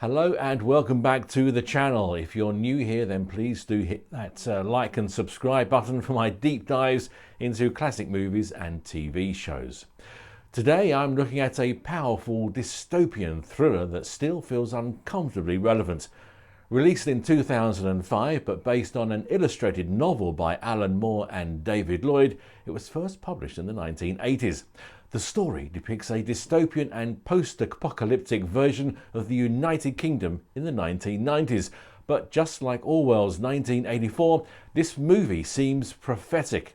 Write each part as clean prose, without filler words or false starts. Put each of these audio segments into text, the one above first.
Hello and welcome back to the channel. If you're new here, then please do hit that like and subscribe button for my deep dives into classic movies and TV shows. Today I'm looking at a powerful dystopian thriller that still feels uncomfortably relevant. Released in 2005 but based on an illustrated novel by Alan Moore and David Lloyd, it was first published in the 1980s. The story depicts a dystopian and post-apocalyptic version of the United Kingdom in the 1990s. But just like Orwell's 1984, this movie seems prophetic.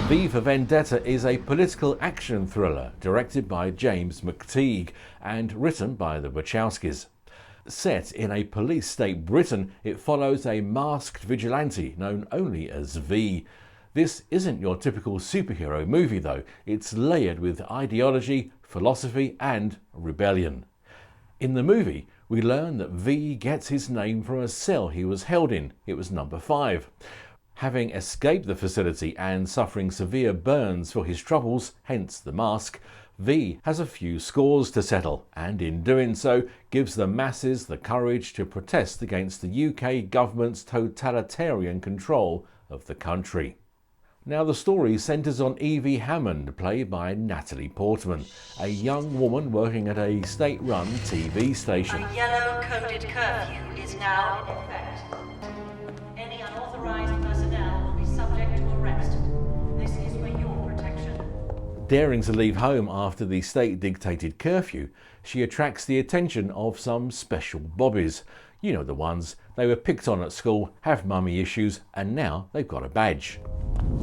V for Vendetta is a political action thriller directed by James McTeague and written by the Wachowskis. Set in a police state Britain, it follows a masked vigilante known only as V. This isn't your typical superhero movie though, it's layered with ideology, philosophy and rebellion. In the movie, we learn that V gets his name from a cell he was held in. It was number 5. Having escaped the facility and suffering severe burns for his troubles, hence the mask, V has a few scores to settle and in doing so gives the masses the courage to protest against the UK government's totalitarian control of the country. Now the story centres on Evie Hammond, played by Natalie Portman, a young woman working at a state-run TV station. A yellow-coded curfew is now in effect. Any unauthorised personnel will be subject to arrest. This is for your protection. Daring to leave home after the state-dictated curfew, she attracts the attention of some special bobbies. You know the ones. They were picked on at school, have mummy issues, and now they've got a badge.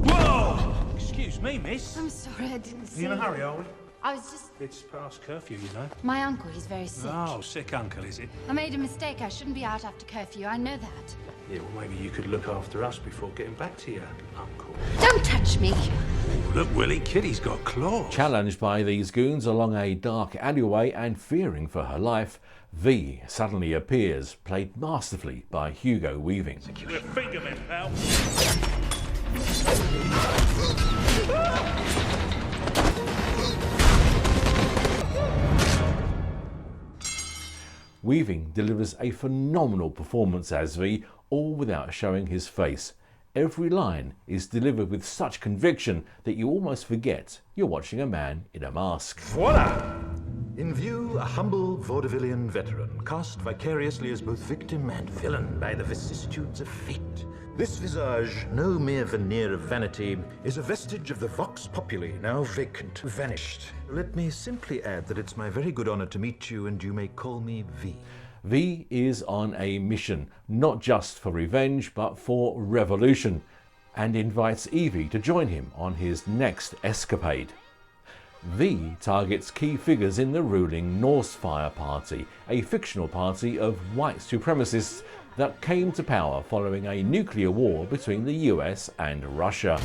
Whoa! Excuse me, miss. I'm sorry, I didn't see You in a you. hurry, are we? I was just... It's past curfew, you know. My uncle, he's very sick. Oh, sick uncle, is it? I made a mistake. I shouldn't be out after curfew. I know that. Yeah, well, maybe you could look after us before getting back to your uncle. Don't touch me! Look, Willie, Kitty's got claws. Challenged by these goons along a dark alleyway and fearing for her life, V suddenly appears, played masterfully by Hugo Weaving. We're fingermen, pal. Weaving delivers a phenomenal performance as V, all without showing his face. Every line is delivered with such conviction that you almost forget you're watching a man in a mask. Voila! In view, a humble vaudevillian veteran, cast vicariously as both victim and villain by the vicissitudes of fate. This visage, no mere veneer of vanity, is a vestige of the vox populi, now vacant, vanished. Let me simply add that it's my very good honor to meet you, and you may call me V. V is on a mission, not just for revenge, but for revolution, and invites Evie to join him on his next escapade. V targets key figures in the ruling Norsefire Party, a fictional party of white supremacists that came to power following a nuclear war between the US and Russia.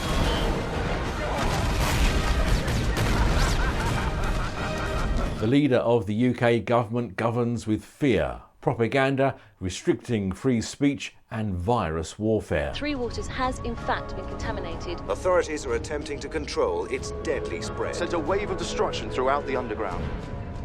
The leader of the UK government governs with fear, propaganda, restricting free speech and virus warfare. Three Waters has in fact been contaminated. Authorities are attempting to control its deadly spread. Sends a wave of destruction throughout the underground.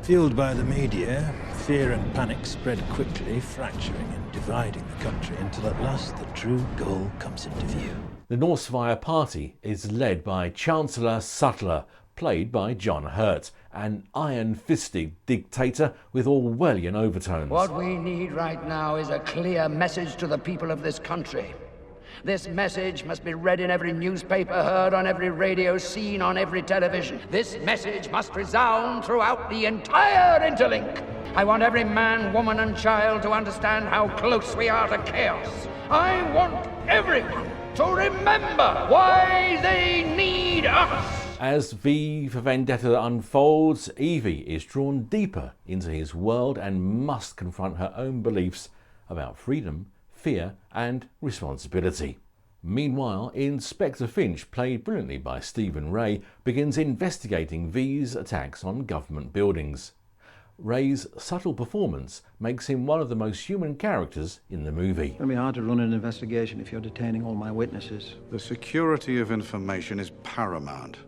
Fueled by the media, fear and panic spread quickly, fracturing and dividing the country until at last the true goal comes into view. The Norsefire Party is led by Chancellor Sutler, played by John Hurt, an iron-fisted dictator with Orwellian overtones. What we need right now is a clear message to the people of this country. This message must be read in every newspaper, heard on every radio, seen on every television. This message must resound throughout the entire interlink. I want every man, woman and child to understand how close we are to chaos. I want everyone to remember why they need us. As V for Vendetta unfolds, Evie is drawn deeper into his world and must confront her own beliefs about freedom, fear and responsibility. Meanwhile, Inspector Finch, played brilliantly by Stephen Ray, begins investigating V's attacks on government buildings. Ray's subtle performance makes him one of the most human characters in the movie. It'll be hard to run an investigation if you're detaining all my witnesses. The security of information is paramount.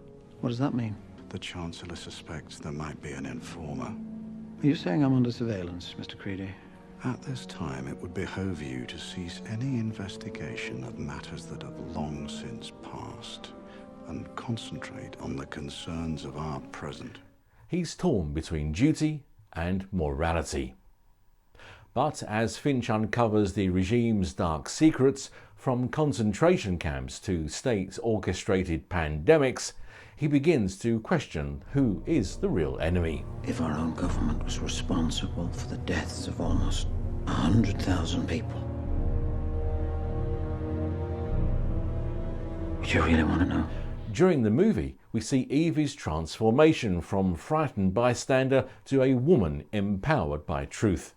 What does that mean? The Chancellor suspects there might be an informer. Are you saying I'm under surveillance, Mr. Creedy? At this time, it would behove you to cease any investigation of matters that have long since passed and concentrate on the concerns of our present. He's torn between duty and morality. But as Finch uncovers the regime's dark secrets, from concentration camps to state-orchestrated pandemics, he begins to question who is the real enemy. If our own government was responsible for the deaths of almost 100,000 people, would you really want to know? During the movie, we see Evie's transformation from frightened bystander to a woman empowered by truth.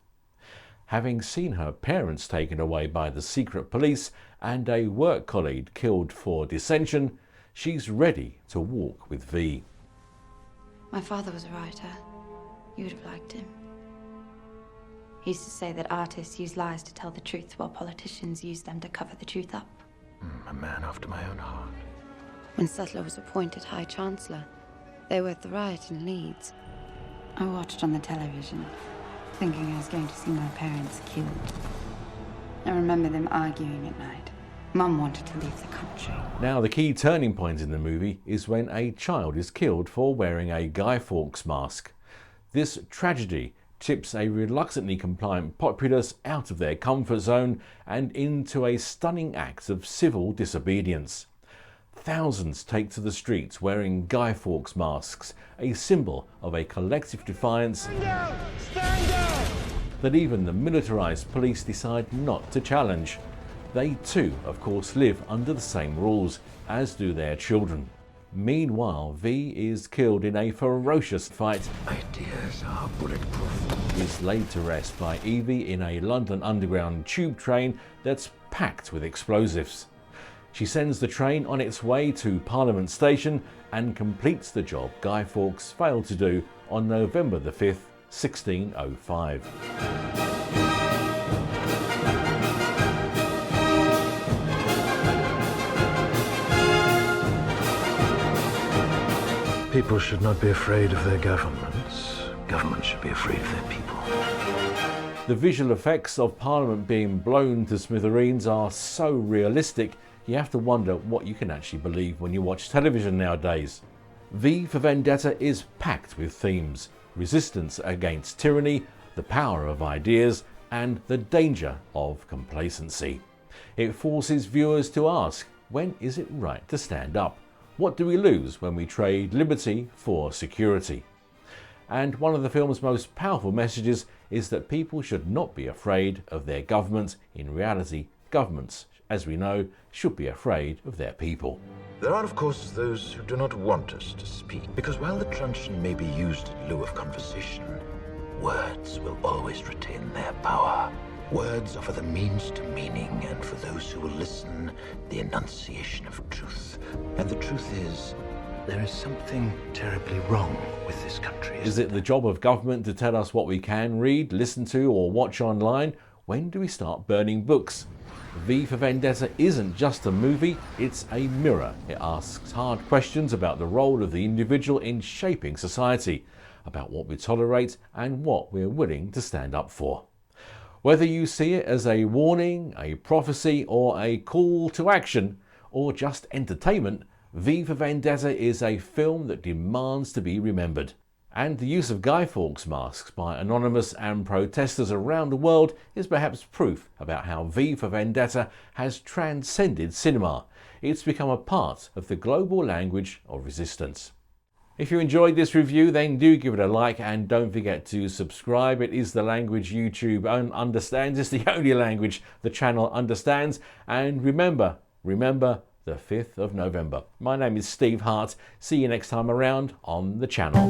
Having seen her parents taken away by the secret police and a work colleague killed for dissension, she's ready to walk with V. My father was a writer. You would have liked him. He used to say that artists use lies to tell the truth while politicians use them to cover the truth up. A man after my own heart. When Sutler was appointed High Chancellor, they were at the riot in Leeds. I watched on the television, thinking I was going to see my parents killed. I remember them arguing at night. Mum wanted to leave the country. Now, the key turning point in the movie is when a child is killed for wearing a Guy Fawkes mask. This tragedy tips a reluctantly compliant populace out of their comfort zone and into a stunning act of civil disobedience. Thousands take to the streets wearing Guy Fawkes masks, a symbol of a collective defiance that even the militarised police decide not to challenge. They too, of course, live under the same rules, as do their children. Meanwhile, V is killed in a ferocious fight. Ideas are bulletproof. Is laid to rest by Evie in a London Underground tube train that's packed with explosives. She sends the train on its way to Parliament Station and completes the job Guy Fawkes failed to do on November the 5th, 1605. People should not be afraid of their governments. Governments should be afraid of their people. The visual effects of Parliament being blown to smithereens are so realistic, you have to wonder what you can actually believe when you watch television nowadays. V for Vendetta is packed with themes: resistance against tyranny, the power of ideas, and the danger of complacency. It forces viewers to ask, when is it right to stand up? What do we lose when we trade liberty for security? And one of the film's most powerful messages is that people should not be afraid of their government. In reality, governments, as we know, should be afraid of their people. There are, of course, those who do not want us to speak, because while the truncheon may be used in lieu of conversation, words will always retain their power. Words offer the means to meaning, and for those who will listen, the enunciation of truth. And the truth is, there is something terribly wrong with this country. Is it the job of government to tell us what we can read, listen to, or watch online? When do we start burning books? V for Vendetta isn't just a movie, it's a mirror. It asks hard questions about the role of the individual in shaping society, about what we tolerate and what we're willing to stand up for. Whether you see it as a warning, a prophecy, or a call to action, or just entertainment, V for Vendetta is a film that demands to be remembered. And the use of Guy Fawkes masks by anonymous and protesters around the world is perhaps proof about how V for Vendetta has transcended cinema. It's become a part of the global language of resistance. If you enjoyed this review, then do give it a like and don't forget to subscribe. It is the language YouTube understands. It's the only language the channel understands. And remember, the 5th of November. My name is Steve Hart. See you next time around on the channel.